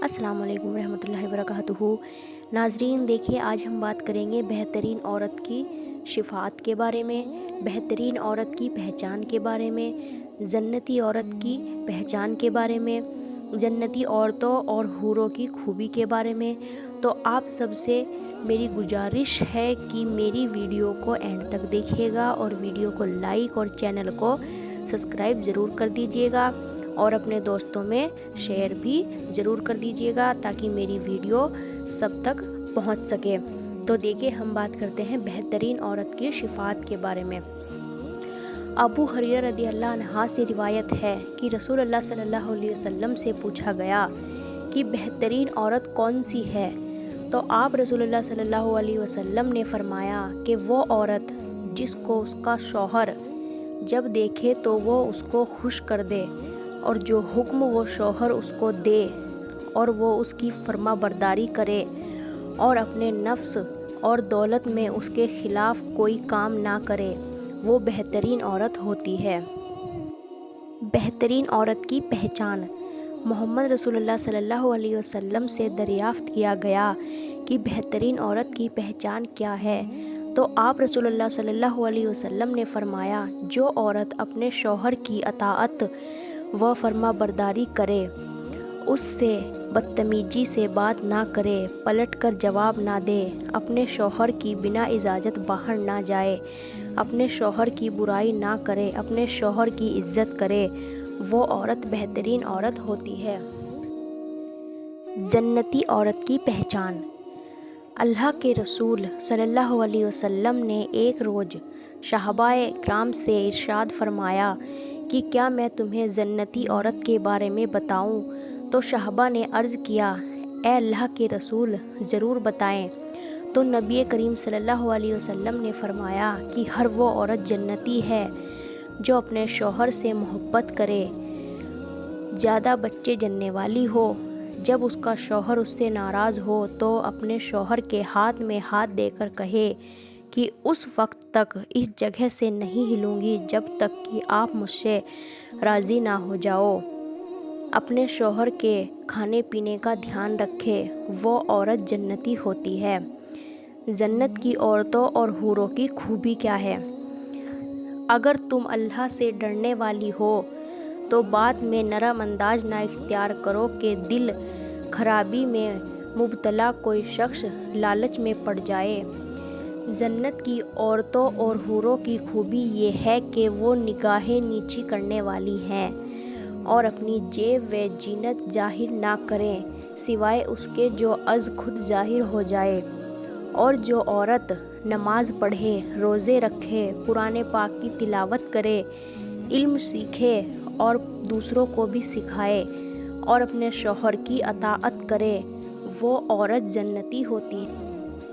السلام علیکم ورحمۃ اللہ وبرکاتہ۔ ناظرین دیکھیے، آج ہم بات کریں گے بہترین عورت کی صفات کے بارے میں، بہترین عورت کی پہچان کے بارے میں، جنتی عورت کی پہچان کے بارے میں، جنتی عورتوں اور حوروں کی خوبی کے بارے میں۔ تو آپ سب سے میری گزارش ہے کہ میری ویڈیو کو اینڈ تک دیکھیے گا اور ویڈیو کو لائک اور چینل کو سبسکرائب ضرور کر دیجیے گا اور اپنے دوستوں میں شیئر بھی ضرور کر دیجیے گا تاکہ میری ویڈیو سب تک پہنچ سکے۔ تو دیکھیے، ہم بات کرتے ہیں بہترین عورت کی صفات کے بارے میں۔ ابو ہریرہ رضی اللہ عنہ سے روایت ہے کہ رسول اللہ صلی اللہ علیہ وسلم سے پوچھا گیا کہ بہترین عورت کون سی ہے؟ تو آپ رسول اللہ صلی اللہ علیہ وسلم نے فرمایا کہ وہ عورت جس کو اس کا شوہر جب دیکھے تو وہ اس کو خوش کر دے، اور جو حکم وہ شوہر اس کو دے اور وہ اس کی فرما برداری کرے، اور اپنے نفس اور دولت میں اس کے خلاف کوئی کام نہ کرے، وہ بہترین عورت ہوتی ہے۔ بہترین عورت کی پہچان۔ محمد رسول اللہ صلی اللہ علیہ وسلم سے دریافت کیا گیا کہ بہترین عورت کی پہچان کیا ہے؟ تو آپ رسول اللہ صلی اللہ علیہ وسلم نے فرمایا، جو عورت اپنے شوہر کی اطاعت و فرما برداری کرے، اس سے بدتمیزی سے بات نہ کرے، پلٹ کر جواب نہ دے، اپنے شوہر کی بنا اجازت باہر نہ جائے، اپنے شوہر کی برائی نہ کرے، اپنے شوہر کی عزت کرے، وہ عورت بہترین عورت ہوتی ہے۔ جنتی عورت کی پہچان۔ اللہ کے رسول صلی اللہ علیہ وسلم نے ایک روز صحابہ کرام سے ارشاد فرمایا کہ کیا میں تمہیں جنتی عورت کے بارے میں بتاؤں؟ تو صحابہ نے عرض کیا، اے اللہ کے رسول، ضرور بتائیں۔ تو نبی کریم صلی اللہ علیہ وسلم نے فرمایا کہ ہر وہ عورت جنتی ہے جو اپنے شوہر سے محبت کرے، زیادہ بچے جننے والی ہو، جب اس کا شوہر اس سے ناراض ہو تو اپنے شوہر کے ہاتھ میں ہاتھ دے کر کہے کہ اس وقت تک اس جگہ سے نہیں ہلوں گی جب تک کہ آپ مجھ سے راضی نہ ہو جاؤ، اپنے شوہر کے کھانے پینے کا دھیان رکھے، وہ عورت جنتی ہوتی ہے۔ جنت کی عورتوں اور حوروں کی خوبی کیا ہے؟ اگر تم اللہ سے ڈرنے والی ہو تو بات میں نرم انداز نہ اختیار کرو کہ دل خرابی میں مبتلا کوئی شخص لالچ میں پڑ جائے۔ جنت کی عورتوں اور حوروں کی خوبی یہ ہے کہ وہ نگاہیں نیچی کرنے والی ہیں اور اپنی جیب و زینت ظاہر نہ کریں سوائے اس کے جو از خود ظاہر ہو جائے۔ اور جو عورت نماز پڑھے، روزے رکھے، قرآن پاک کی تلاوت کرے، علم سیکھے اور دوسروں کو بھی سکھائے اور اپنے شوہر کی اطاعت کرے، وہ عورت جنتی ہوتی ہے۔